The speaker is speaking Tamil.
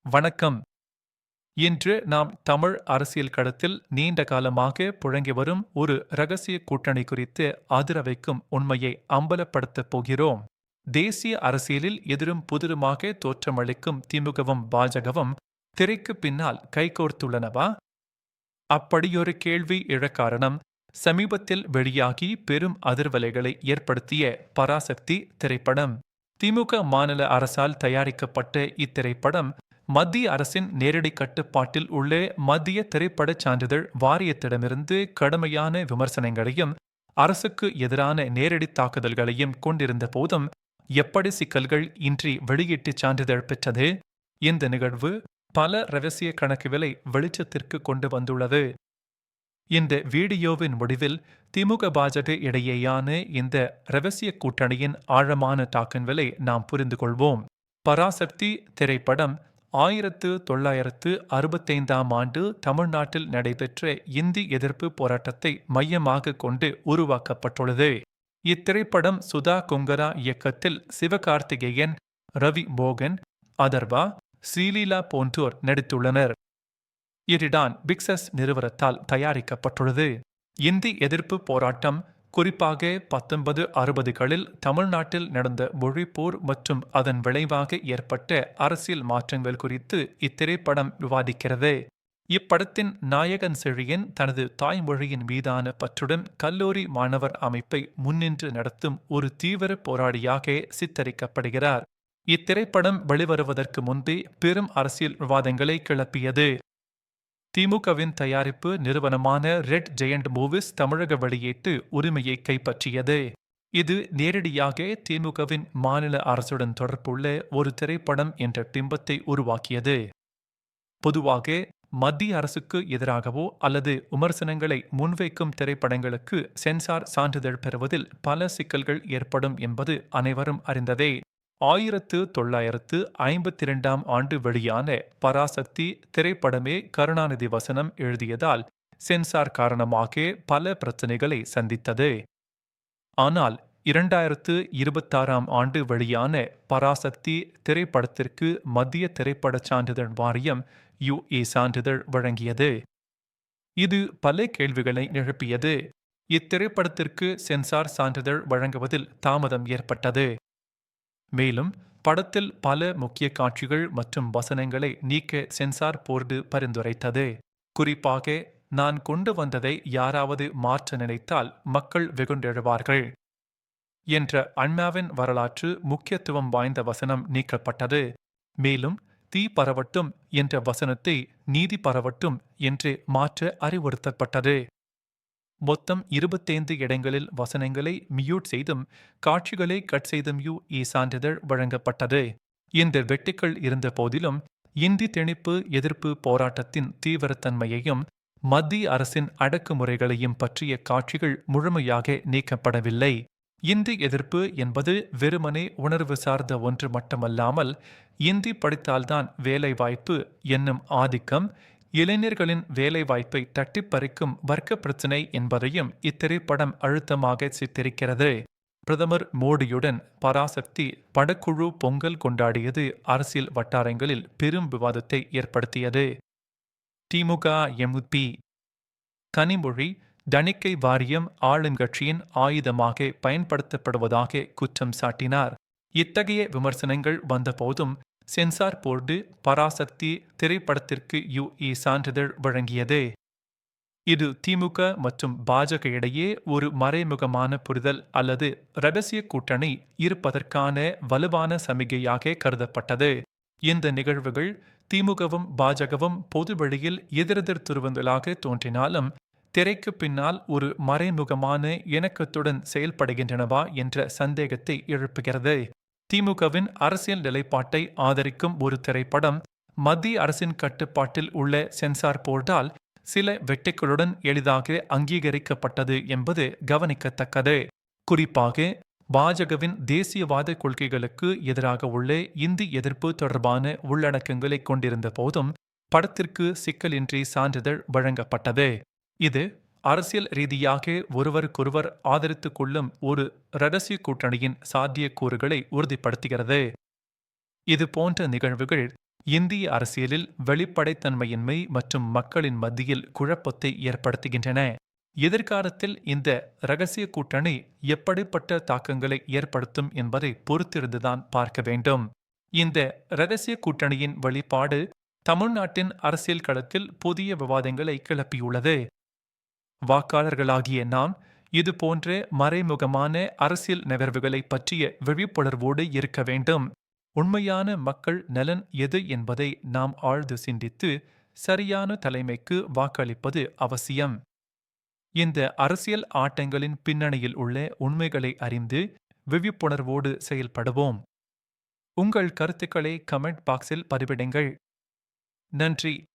வணக்கம். இன்று நாம் தமிழ் அரசியல் களத்தில் நீண்ட காலமாக புழங்கி வரும் ஒரு ரகசிய கூட்டணி குறித்து அதிர வைக்கும் உண்மையை அம்பலப்படுத்தப் போகிறோம். தேசிய அரசியலில் எதிரும் புதிருமாக தோற்றமளிக்கும் திமுகவும் பாஜகவும் திரைக்கு பின்னால் கைகோர்த்துள்ளனவா? அப்படியொரு கேள்வி எழக் காரணம், சமீபத்தில் வெளியாகி பெரும் அதிர்வலைகளை ஏற்படுத்திய பராசக்தி திரைப்படம். திமுக மாநில அரசால் தயாரிக்கப்பட்ட இத்திரைப்படம் மத்திய அரசின் நேரடி கட்டுப்பாட்டில் உள்ள மத்திய திரைப்படச் சான்றிதழ் வாரியத்திடமிருந்து கடுமையான விமர்சனங்களையும் அரசுக்கு எதிரான நேரடி தாக்குதல்களையும் கொண்டிருந்த போதும் எப்படி சிக்கல்கள் இன்றி வெளியீட்டுச் சான்றிதழ் பெற்றது? இந்த நிகழ்வு பல ரகசிய கணக்குகளை வெளிச்சத்திற்கு கொண்டு வந்துள்ளது. இந்த வீடியோவின் முடிவில் திமுக பாஜக இடையேயான இந்த ரகசிய கூட்டணியின் ஆழமான தாக்கங்களை நாம் புரிந்து கொள்வோம். பராசக்தி திரைப்படம் 1965ஆம் ஆண்டு தமிழ்நாட்டில் நடைபெற்ற இந்தி எதிர்ப்பு போராட்டத்தை மையமாக கொண்டு உருவாக்கப்பட்டுள்ளது. இத்திரைப்படம் சுதா கொங்கரா இயக்கத்தில் சிவகார்த்திகேயன், ரவி மோகன், அதர்வா, ஸ்ரீலீலா போன்றோர் நடித்துள்ளனர். இரிடான் பிக்சஸ் நிறுவனத்தால் தயாரிக்கப்பட்டுள்ளது. இந்தி எதிர்ப்பு போராட்டம் குறிப்பாக 1960களில் தமிழ்நாட்டில் நடந்த மொழிப்போர் மற்றும் அதன் விளைவாக ஏற்பட்ட அரசியல் மாற்றங்கள் குறித்து இத்திரைப்படம் விவாதிக்கிறது. இப்படத்தின் நாயகன் செழியன் தனது தாய்மொழியின் மீதான பற்றுடன் கல்லூரி மாணவர் அமைப்பை முன்னின்று நடத்தும் ஒரு தீவிர போராளியாக சித்தரிக்கப்படுகிறார். இத்திரைப்படம் வெளிவருவதற்கு முன்பே பெரும் அரசியல் விவாதங்களை கிளப்பியது. திமுகவின் தயாரிப்பு நிறுவனமான ரெட் ஜெயண்ட் மூவிஸ் தமிழக வெளியீட்டு உரிமையை கைப்பற்றியது. இது நேரடியாக திமுகவின் மாநில அரசுடன் தொடர்புள்ள ஒரு திரைப்படம் என்ற பிம்பத்தை உருவாக்கியது. பொதுவாக மத்திய அரசுக்கு எதிராகவோ அல்லது விமர்சனங்களை முன்வைக்கும் திரைப்படங்களுக்கு சென்சார் சான்றிதழ் பெறுவதில் பல சிக்கல்கள் ஏற்படும் என்பது அனைவரும் அறிந்ததே. 1952ஆம் ஆண்டு வெளியான பராசக்தி திரைப்படமே கருணாநிதி வசனம் எழுதியதால் சென்சார் காரணமாக பல பிரச்சனைகளை சந்தித்தது. ஆனால் 2026ஆம் ஆண்டு வெளியான பராசக்தி திரைப்படத்திற்கு மத்திய திரைப்படச் சான்றிதழ் வாரியம் UA சான்றிதழ் வழங்கியது. இது பல கேள்விகளை எழுப்பியது. இத்திரைப்படத்திற்கு சென்சார் சான்றிதழ் வழங்குவதில் தாமதம் ஏற்பட்டது. மேலும் படத்தில் பல முக்கிய காட்சிகள் மற்றும் வசனங்களை நீக்க சென்சார் போர்டு பரிந்துரைத்தது. குறிப்பாக, நான் கொண்டு வந்ததை யாராவது மாற்ற நினைத்தால் மக்கள் வெகுண்டெழுவார்கள் என்ற அண்ணாவின் வரலாற்று முக்கியத்துவம் வாய்ந்த வசனம் நீக்கப்பட்டது. மேலும் தீ பரவட்டும் என்ற வசனத்தை நீதி பரவட்டும் என்று மாற்ற அறிவுறுத்தப்பட்டது. மொத்தம் 25 இடங்களில் வசனங்களை மியூட் செய்தும் காட்சிகளை கட் செய்தும் UA சான்றிதழ் வழங்கப்பட்டது. இந்த வெட்டுக்கள் இருந்த போதிலும் இந்தி திணிப்பு எதிர்ப்பு போராட்டத்தின் தீவிரத்தன்மையையும் மத்திய அரசின் அடக்குமுறைகளையும் பற்றிய காட்சிகள் முழுமையாக நீக்கப்படவில்லை. இந்தி எதிர்ப்பு என்பது வெறுமனே உணர்வு சார்ந்த ஒன்று மட்டுமல்லாமல், இந்தி படித்தால்தான் வேலைவாய்ப்பு என்னும் ஆதிக்கம், இளைஞர்களின் வேலைவாய்ப்பை தட்டிப்பறிக்கும் வர்க்க பிரச்சினை என்பதையும் இத்திரைப்படம் அழுத்தமாக சித்தரிக்கிறது. பிரதமர் மோடியுடன் பராசக்தி படக்குழு பொங்கல் கொண்டாடியது அரசியல் வட்டாரங்களில் பெரும் விவாதத்தை ஏற்படுத்தியது. திமுக MP கனிமொழி தணிக்கை வாரியம் ஆளுங்கட்சியின் ஆயுதமாக பயன்படுத்தப்படுவதாக குற்றம் சாட்டினார். இத்தகைய விமர்சனங்கள் வந்தபோதும் சென்சார் போர்டு பராசக்தி திரைப்படத்திற்கு UA சான்றிதழ் வழங்கியது. இது திமுக மற்றும் பாஜக இடையே ஒரு மறைமுகமான புரிதல் அல்லது ரகசிய கூட்டணி இருப்பதற்கான வலுவான சமிகையாக கருதப்பட்டது. இந்த நிகழ்வுகள் திமுகவும் பாஜகவும் பொதுவெளியில் எதிரெதிர் துருவங்களாக தோன்றினாலும் திரைக்கு பின்னால் ஒரு மறைமுகமான இணக்கத்துடன் செயல்படுகின்றனவா என்ற சந்தேகத்தை எழுப்புகிறது. திமுகவின் அரசியல் நிலைப்பாட்டை ஆதரிக்கும் ஒரு திரைப்படம் மத்திய அரசின் கட்டுப்பாட்டில் உள்ள சென்சார் போர்டால் சில வெட்டுக்களுடன் எளிதாக அங்கீகரிக்கப்பட்டது என்பது கவனிக்கத்தக்கது. குறிப்பாக பாஜகவின் தேசியவாத கொள்கைகளுக்கு எதிராக உள்ள இந்தி எதிர்ப்பு தொடர்பான உள்ளடக்கங்களை கொண்டிருந்த போதும் படத்திற்கு சிக்கலின்றி சான்றிதழ் வழங்கப்பட்டது. இது அரசியல் ரீதியாக ஒருவருக்கொருவர் ஆதரித்துக் கொள்ளும் ஒரு இரகசிய கூட்டணியின் சாத்தியக்கூறுகளை உறுதிப்படுத்துகிறது. இது போன்ற நிகழ்வுகள் இந்திய அரசியலில் வெளிப்படைத்தன்மையின்மை மற்றும் மக்களின் மத்தியில் குழப்பத்தை ஏற்படுத்துகின்றன. எதிர்காலத்தில் இந்த ரகசிய கூட்டணி எப்படிப்பட்ட தாக்கங்களை ஏற்படுத்தும் என்பதை பொறுத்திருந்துதான் பார்க்க வேண்டும். இந்த ரகசிய கூட்டணியின் வெளிப்பாடு தமிழ்நாட்டின் அரசியல் களத்தில் புதிய விவாதங்களை கிளப்பியுள்ளது. வாக்காளர்களாகிய நாம் இது போன்ற மறைமுகமான அரசியல் நகர்வுகளை பற்றிய விழிப்புணர்வோடு இருக்க வேண்டும். உண்மையான மக்கள் நலன் எது என்பதை நாம் ஆழ்ந்து சிந்தித்து சரியான தலைமைக்கு வாக்களிப்பது அவசியம். இந்த அரசியல் ஆட்டங்களின் பின்னணியில் உள்ள உண்மைகளை அறிந்து விழிப்புணர்வோடு செயல்படுவோம். உங்கள் கருத்துக்களை கமெண்ட் பாக்ஸில் பதிவிடுங்கள். நன்றி.